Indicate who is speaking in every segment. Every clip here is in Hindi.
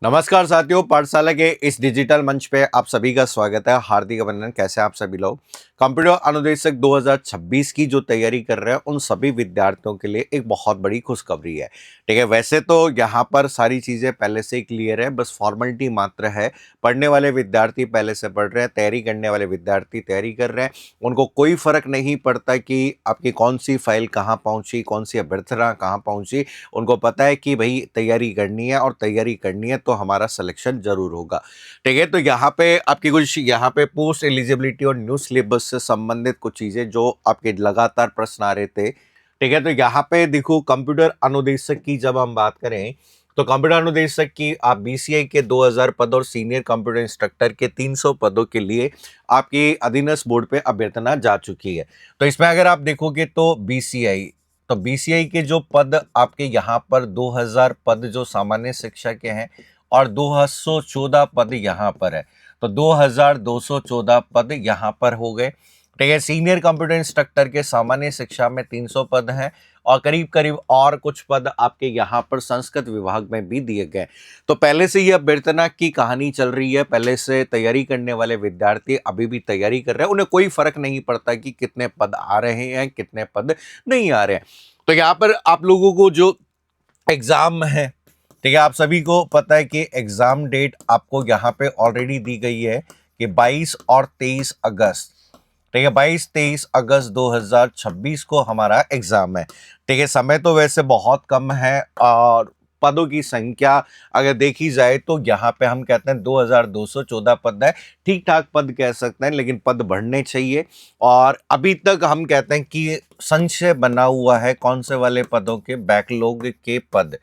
Speaker 1: नमस्कार साथियों, पाठशाला के इस डिजिटल मंच पे आप सभी का स्वागत है। हार्दिक अभिनंदन। कैसे हैं आप सभी लोग? कंप्यूटर अनुदेशक 2026 की जो तैयारी कर रहे हैं उन सभी विद्यार्थियों के लिए एक बहुत बड़ी खुशखबरी है। ठीक है, वैसे तो यहाँ पर सारी चीज़ें पहले से ही क्लियर है, बस फॉर्मेलिटी मात्र है। पढ़ने वाले विद्यार्थी पहले से पढ़ रहे हैं, तैयारी करने वाले विद्यार्थी तैयारी कर रहे हैं। उनको कोई फर्क नहीं पड़ता कि आपकी कौन सी फाइल कहाँ पहुँची, कौन सी अभ्यर्थना कहाँ पहुँची। उनको पता है कि भाई तैयारी करनी है और तैयारी करनी है तो हमारा सिलेक्शन जरूर होगा। ठीक है, तो यहाँ पे आपकी कुछ यहाँ पे पोस्ट एलिजिबिलिटी और न्यू सिलेबस से संबंधित कुछ चीजें जो आपके लगातार प्रश्न आ रहे थे। ठीक है, तो यहाँ पे देखो, कंप्यूटर अनुदेशक की जब हम बात करें तो कंप्यूटर अनुदेशक की आप बीसीआई के 2000 पद और सीनियर कंप्यूटर इंस्ट्रक्टर के 300 पदों के लिए आपकी अधीनस्थ बोर्ड पे अभ्यर्थना जा चुकी है। तो इसमें अगर आप देखोगे तो बीसीआई के जो पद आपके यहाँ पर 2000 पद जो सामान्य शिक्षा के हैं और 214 पद यहाँ पर है। तो 2214 पद यहाँ पर हो गए। ठीक है, सीनियर कंप्यूटर इंस्ट्रक्टर के सामान्य शिक्षा में 300 पद हैं और करीब करीब और कुछ पद आपके यहाँ पर संस्कृत विभाग में भी दिए गए। तो पहले से ये अभ्यर्थना की कहानी चल रही है, पहले से तैयारी करने वाले विद्यार्थी अभी भी तैयारी कर रहे हैं। उन्हें कोई फर्क नहीं पड़ता कि कितने पद आ रहे हैं, कितने पद नहीं आ रहे हैं। तो यहाँ पर आप लोगों को जो एग्जाम है, ठीक है, आप सभी को पता है कि एग्जाम डेट आपको यहाँ पे ऑलरेडी दी गई है कि 22 और 23 अगस्त। ठीक है, 22-23 अगस्त 2026 को हमारा एग्जाम है। ठीक है, समय तो वैसे बहुत कम है और पदों की संख्या अगर देखी जाए तो यहाँ पे हम कहते हैं 2214 पद है। ठीक ठाक पद कह सकते हैं, लेकिन पद बढ़ने चाहिए। और अभी तक हम कहते हैं कि संशय बना हुआ है कौन से वाले पदों के, बैकलॉग के पद।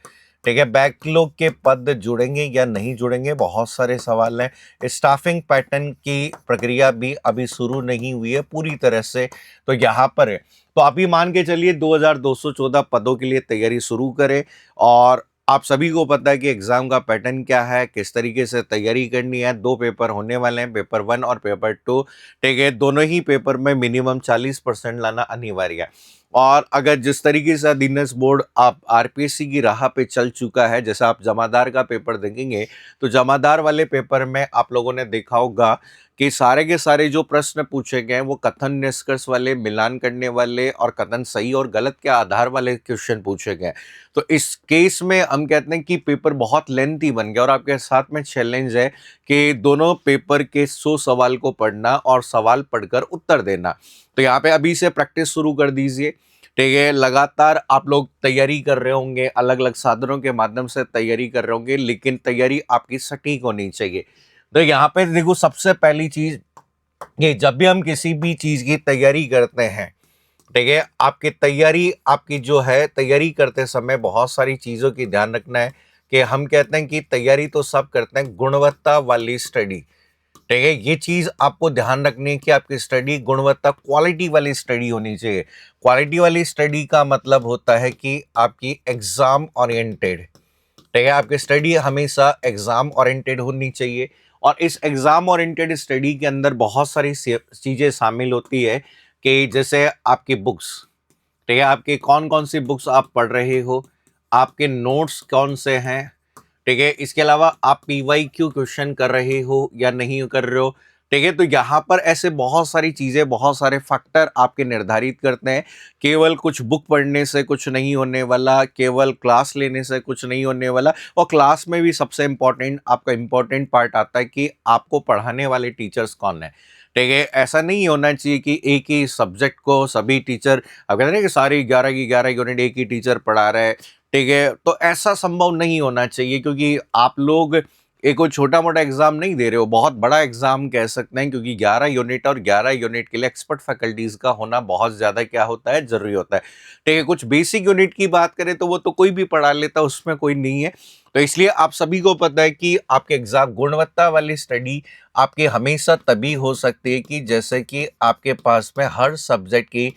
Speaker 1: ठीक है, बैकलॉग के पद जुड़ेंगे या नहीं जुड़ेंगे, बहुत सारे सवाल हैं। स्टाफिंग पैटर्न की प्रक्रिया भी अभी शुरू नहीं हुई है पूरी तरह से, तो यहाँ पर है। तो अभी मान के चलिए 2214 पदों के लिए तैयारी शुरू करें। और आप सभी को पता है कि एग्जाम का पैटर्न क्या है, किस तरीके से तैयारी करनी है। 2 पेपर होने वाले हैं, पेपर 1 और पेपर 2। ठीक है, दोनों ही पेपर में मिनिमम 40% लाना अनिवार्य है। और अगर जिस तरीके से अधीनस्थ बोर्ड आप आरपीएससी की राह पे चल चुका है, जैसे आप जमादार का पेपर देखेंगे तो जमादार वाले पेपर में आप लोगों ने देखा होगा कि सारे के सारे जो प्रश्न पूछे गए हैं वो कथन निष्कर्ष वाले, मिलान करने वाले और कथन सही और गलत के आधार वाले क्वेश्चन पूछे गए। तो इस केस में हम कहते हैं कि पेपर बहुत लेंथी बन गया और आपके साथ में चैलेंज है कि दोनों पेपर के 100 सवाल को पढ़ना और सवाल पढ़कर उत्तर देना। तो यहाँ पे अभी से प्रैक्टिस शुरू कर दीजिए। ठीक है, लगातार आप लोग तैयारी कर रहे होंगे, अलग अलग साधनों के माध्यम से तैयारी कर रहे होंगे, लेकिन तैयारी आपकी सटीक होनी चाहिए। तो यहाँ पे देखो, सबसे पहली चीज ये, जब भी हम किसी भी चीज की तैयारी करते हैं, ठीक है, आपकी तैयारी आपकी जो है, तैयारी करते समय बहुत सारी चीजों की ध्यान रखना है कि हम कहते हैं कि तैयारी तो सब करते हैं, गुणवत्ता वाली स्टडी। ठीक है, ये चीज आपको ध्यान रखनी है कि आपकी स्टडी गुणवत्ता, क्वालिटी वाली स्टडी होनी चाहिए। क्वालिटी वाली स्टडी का मतलब होता है कि आपकी एग्जाम ओरिएंटेड। ठीक है, आपकी स्टडी हमेशा एग्जाम ओरिएंटेड होनी चाहिए। और इस एग्जाम ओरिएंटेड स्टडी के अंदर बहुत सारी चीजें शामिल होती है कि जैसे आपकी बुक्स। ठीक है, आपके कौन कौन सी बुक्स आप पढ़ रहे हो, आपके नोट्स कौन से हैं। ठीक है, इसके अलावा आप पीवाईक्यू क्वेश्चन कर रहे हो या नहीं कर रहे हो। ठीक है, तो यहाँ पर ऐसे बहुत सारी चीजें, बहुत सारे फैक्टर आपके निर्धारित करते हैं। केवल कुछ बुक पढ़ने से कुछ नहीं होने वाला, केवल क्लास लेने से कुछ नहीं होने वाला। और क्लास में भी सबसे इम्पोर्टेंट आपका इम्पोर्टेंट पार्ट आता है कि आपको पढ़ाने वाले टीचर्स कौन है। ठीक है, ऐसा नहीं होना चाहिए कि एक ही सब्जेक्ट को सभी टीचर, अब कहते हैं कि सारी 11 की 11 यूनिट एक ही टीचर पढ़ा रहा है। ठीक है, तो ऐसा संभव नहीं होना चाहिए, क्योंकि आप लोग एक कोई छोटा मोटा एग्जाम नहीं दे रहे हो, बहुत बड़ा एग्जाम कह सकते हैं, क्योंकि 11 यूनिट और 11 यूनिट के लिए एक्सपर्ट फैकल्टीज का होना बहुत ज्यादा क्या होता है, जरूरी होता है। ठीक है, कुछ बेसिक यूनिट की बात करें तो वो तो कोई भी पढ़ा लेता है, उसमें कोई नहीं है। तो इसलिए आप सभी को पता है कि आपके एग्जाम, गुणवत्ता वाली स्टडी आपकी हमेशा तभी हो सकती है कि जैसे कि आपके पास में हर सब्जेक्ट की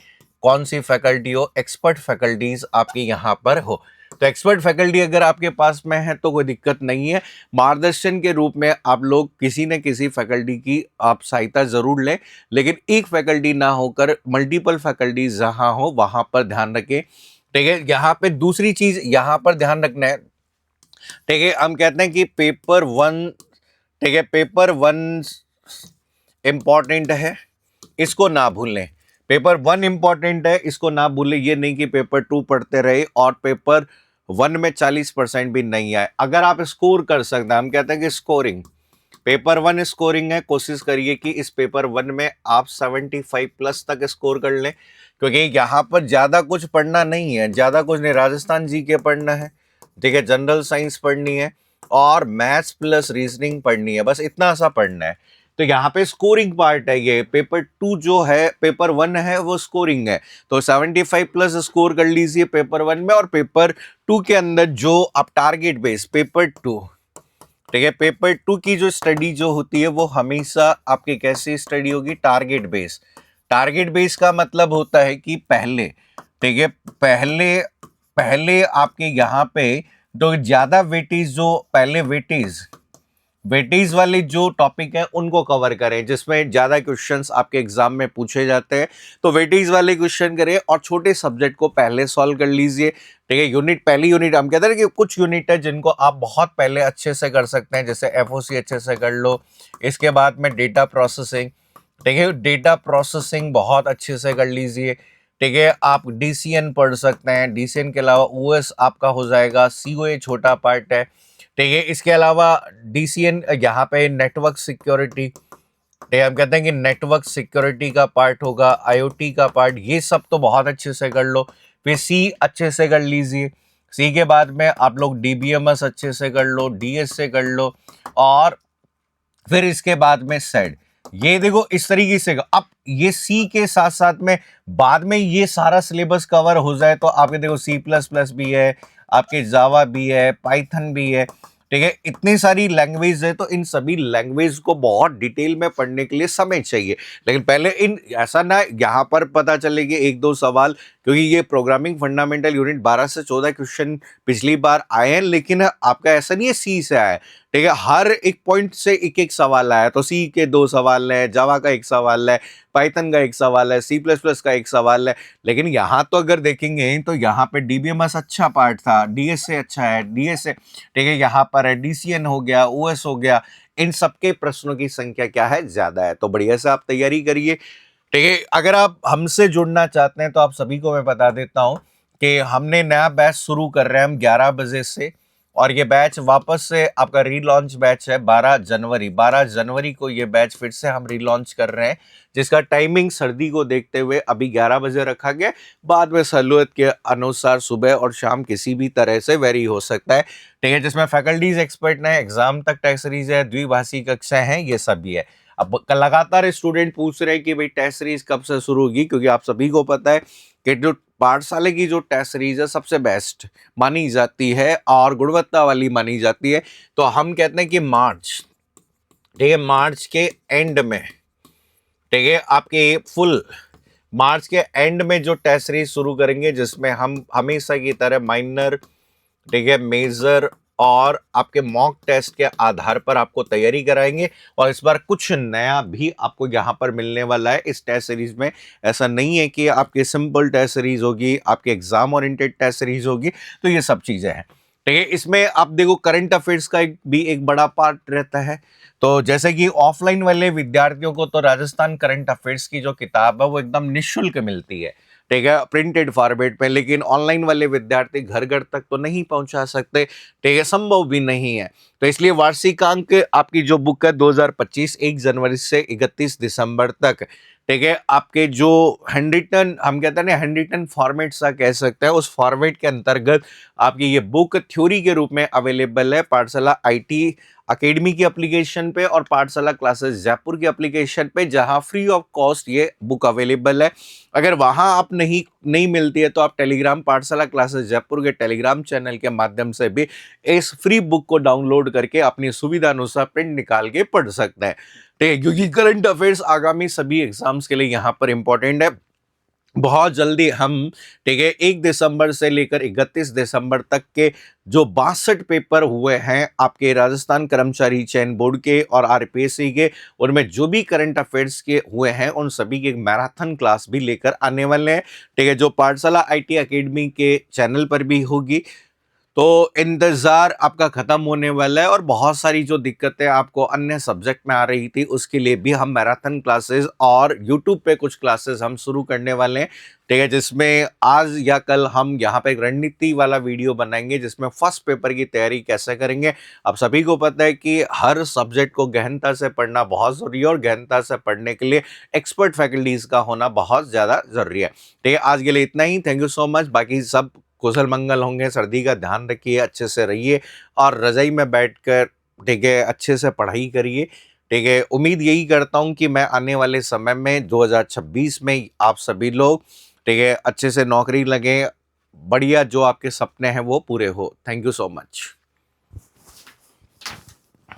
Speaker 1: कौन सी फैकल्टी हो, एक्सपर्ट फैकल्टीज आपके यहाँ पर हो। तो एक्सपर्ट फैकल्टी अगर आपके पास में है तो कोई दिक्कत नहीं है। मार्गदर्शन के रूप में आप लोग किसी न किसी फैकल्टी की आप सहायता जरूर लें, लेकिन एक फैकल्टी ना होकर मल्टीपल फैकल्टीज जहां हो वहां पर ध्यान रखें। ठीक है, यहाँ पे दूसरी चीज यहाँ पर ध्यान रखना है ठीक है, हम कहते हैं कि पेपर वन, ठीक है, पेपर वन इंपॉर्टेंट है, इसको ना भूलें। पेपर वन इंपॉर्टेंट है, इसको ना भूलें। ये नहीं कि पेपर टू पढ़ते रहे और पेपर वन में 40% भी नहीं आए। अगर आप स्कोर कर सकते हैं, हम कहते हैं कि स्कोरिंग, पेपर वन स्कोरिंग है, कोशिश करिए कि इस पेपर वन में आप 75 प्लस तक स्कोर कर लें, क्योंकि यहाँ पर ज्यादा कुछ पढ़ना नहीं है, ज्यादा कुछ नहीं, राजस्थान जी के पढ़ना है, ठीक है, जनरल साइंस पढ़नी है और मैथ्स प्लस रीजनिंग पढ़नी है, बस इतना सा पढ़ना है। तो यहाँ पे स्कोरिंग पार्ट है, ये पेपर टू जो है, पेपर वन है वो स्कोरिंग है, तो 75 प्लस स्कोर कर लीजिए पेपर वन में। और पेपर टू के अंदर जो आप टारगेट बेस पेपर टू, ठीक है, पेपर टू की जो स्टडी जो होती है वो हमेशा आपकी कैसी स्टडी होगी, टारगेट बेस। टारगेट बेस का मतलब होता है कि पहले, ठीक है, पहले पहले आपके यहाँ पे तो ज्यादा वेटेज, जो पहले वेटेज वेटेज वाले जो टॉपिक है उनको कवर करें, जिसमें ज्यादा क्वेश्चंस आपके एग्जाम में पूछे जाते हैं, तो वेटेज वाले क्वेश्चन करें और छोटे सब्जेक्ट को पहले सॉल्व कर लीजिए। ठीक है, यूनिट, पहली यूनिट हम कहते हैं कि कुछ यूनिट है जिनको आप बहुत पहले अच्छे से कर सकते हैं, जैसे एफओसी अच्छे से कर लो, इसके बाद में डेटा प्रोसेसिंग, ठीक है, डेटा प्रोसेसिंग बहुत अच्छे से कर लीजिए। ठीक है, आप डीसीएन पढ़ सकते हैं, डीसीएन के अलावा ओएस आपका हो जाएगा, सीओए छोटा पार्ट है। ठीक है, इसके अलावा डीसीएन यहाँ पे नेटवर्क सिक्योरिटी, ठीक है, हम कहते हैं कि नेटवर्क सिक्योरिटी का पार्ट होगा, आईओटी का पार्ट, ये सब तो बहुत अच्छे से कर लो। फिर सी अच्छे से कर लीजिए, सी के बाद में आप लोग डीबीएमएस अच्छे से कर लो, डीएस से कर लो, और फिर इसके बाद में सेड। ये देखो इस तरीके से अब ये सी के साथ साथ में बाद में ये सारा सिलेबस कवर हो जाए तो आपके देखो सी प्लस प्लस भी है, आपके जावा भी है, पाइथन भी है, ठीक है, इतनी सारी लैंग्वेज है, तो इन सभी लैंग्वेज को बहुत डिटेल में पढ़ने के लिए समय चाहिए। लेकिन पहले इन ऐसा ना यहाँ पर पता चले कि एक दो सवाल, क्योंकि ये प्रोग्रामिंग फंडामेंटल यूनिट 12 से 14 क्वेश्चन पिछली बार आए हैं, लेकिन आपका ऐसा नहीं है सी से आया है, ठीक है, हर एक पॉइंट से एक एक सवाल आया, तो सी के 2 सवाल है, जावा का 1 सवाल है, पाइथन का 1 सवाल है, सी प्लस प्लस का 1 सवाल है। लेकिन यहाँ तो अगर देखेंगे तो यहाँ पे डीबीएमएस अच्छा पार्ट था, डीएस से अच्छा है, डीएस से, ठीक है, यहाँ पर है डीसीएन हो गया, ओएस हो गया, इन सबके प्रश्नों की संख्या क्या है, ज्यादा है, तो बढ़िया से आप तैयारी करिए। ठीक है, अगर आप हमसे जुड़ना चाहते हैं तो आप सभी को मैं बता देता हूं कि हमने नया बैच शुरू कर रहे हैं हम 11 बजे से, और ये बैच वापस से आपका रीलॉन्च बैच है 12 जनवरी को ये बैच फिर से हम रीलॉन्च कर रहे हैं, जिसका टाइमिंग सर्दी को देखते हुए अभी 11 बजे रखा गया, बाद में सहूलियत के अनुसार सुबह और शाम किसी भी तरह से वेरी हो सकता है। ठीक है, जिसमें फैकल्टीज एक्सपर्ट ने एग्जाम तक टेस्ट सीरीज है, द्विभाषी कक्षाएं हैं, ये सब भी है। अब लगातार स्टूडेंट पूछ रहे हैं कि भाई टेस्ट सीरीज कब से शुरू होगी, क्योंकि आप सभी को पता है कि जो पाठशाला की जो टेस्ट सीरीज है सबसे बेस्ट मानी जाती है और गुणवत्ता वाली मानी जाती है, तो हम कहते हैं कि मार्च, ठीक है, मार्च के एंड में, ठीक है, आपके फुल मार्च के एंड में जो टेस्ट सीरीज शुरू करेंगे, जिसमें हम हमेशा की तरह माइनर, ठीक है, मेजर और आपके मॉक टेस्ट के आधार पर आपको तैयारी कराएंगे। और इस बार कुछ नया भी आपको यहाँ पर मिलने वाला है इस टेस्ट सीरीज में। ऐसा नहीं है कि आपकी सिंपल टेस्ट सीरीज होगी, आपके एग्जाम ओरिएंटेड टेस्ट सीरीज होगी, तो ये सब चीजें हैं। ठीक है, इसमें आप देखो करंट अफेयर्स का भी एक बड़ा पार्ट रहता है। तो जैसे कि ऑफलाइन वाले विद्यार्थियों को तो राजस्थान करंट अफेयर्स की जो किताब है वो एकदम निःशुल्क मिलती है, ठीक है, प्रिंटेड फॉर्मेट में, लेकिन ऑनलाइन वाले विद्यार्थी घर घर तक तो नहीं पहुंचा सकते, ठीक है, संभव भी नहीं है। तो इसलिए वार्षिकांक आपकी जो बुक है 2025 1 जनवरी से 31 दिसंबर तक, ठीक है, आपके जो हैंड रिटन, हम कहते हैं ना हैंड रिटन फॉर्मेट सा कह सकते हैं, उस फॉर्मेट के अंतर्गत आपकी ये बुक थ्योरी के रूप में अवेलेबल है पाठशाला आईटी अकेडमी की एप्लीकेशन पे और पाठशाला क्लासेस जयपुर की एप्लीकेशन पे, जहां फ्री ऑफ कॉस्ट ये बुक अवेलेबल है। अगर वहां आप नहीं मिलती है तो आप टेलीग्राम पाठशाला क्लासेस जयपुर के टेलीग्राम चैनल के माध्यम से भी इस फ्री बुक को डाउनलोड करके अपनी सुविधा अनुसार प्रिंट निकाल के पढ़ सकते हैं। ठीक है, क्योंकि करंट अफेयर्स आगामी सभी एग्जाम्स के लिए यहाँ पर इंपॉर्टेंट है। बहुत जल्दी हम, ठीक है, 1 दिसंबर से लेकर 31 दिसंबर तक के जो 62 पेपर हुए हैं आपके राजस्थान कर्मचारी चयन बोर्ड के और आरपीएससी के, उनमें जो भी करंट अफेयर्स के हुए हैं उन सभी की एक मैराथन क्लास भी लेकर आने वाले हैं। ठीक है, जो पाठशाला आईटी एकेडमी के चैनल पर भी होगी, तो इंतज़ार आपका ख़त्म होने वाला है और बहुत सारी जो दिक्कतें आपको अन्य सब्जेक्ट में आ रही थी, उसके लिए भी हम मैराथन क्लासेस और यूट्यूब पे कुछ क्लासेस हम शुरू करने वाले हैं, ठीक है? जिसमें आज या कल हम यहाँ पे एक रणनीति वाला वीडियो बनाएँगे, जिसमें फर्स्ट पेपर की तैयारी कैसे करेंगे। आप सभी को पता है कि हर सब्जेक्ट को गहनता से पढ़ना बहुत ज़रूरी है और गहनता से पढ़ने के लिए एक्सपर्ट फैकल्टीज़ का होना बहुत ज़्यादा ज़रूरी है। ठीक है, आज के लिए इतना ही। Thank you so much. बाकी सब कुशल मंगल होंगे। सर्दी का ध्यान रखिए, अच्छे से रहिए और रज़ाई में बैठकर, ठीक है, अच्छे से पढ़ाई करिए, ठीक है। उम्मीद यही करता हूँ कि मैं आने वाले समय में 2026 में आप सभी लोग, ठीक है, अच्छे से नौकरी लगे, बढ़िया जो आपके सपने हैं वो पूरे हो। Thank you so much.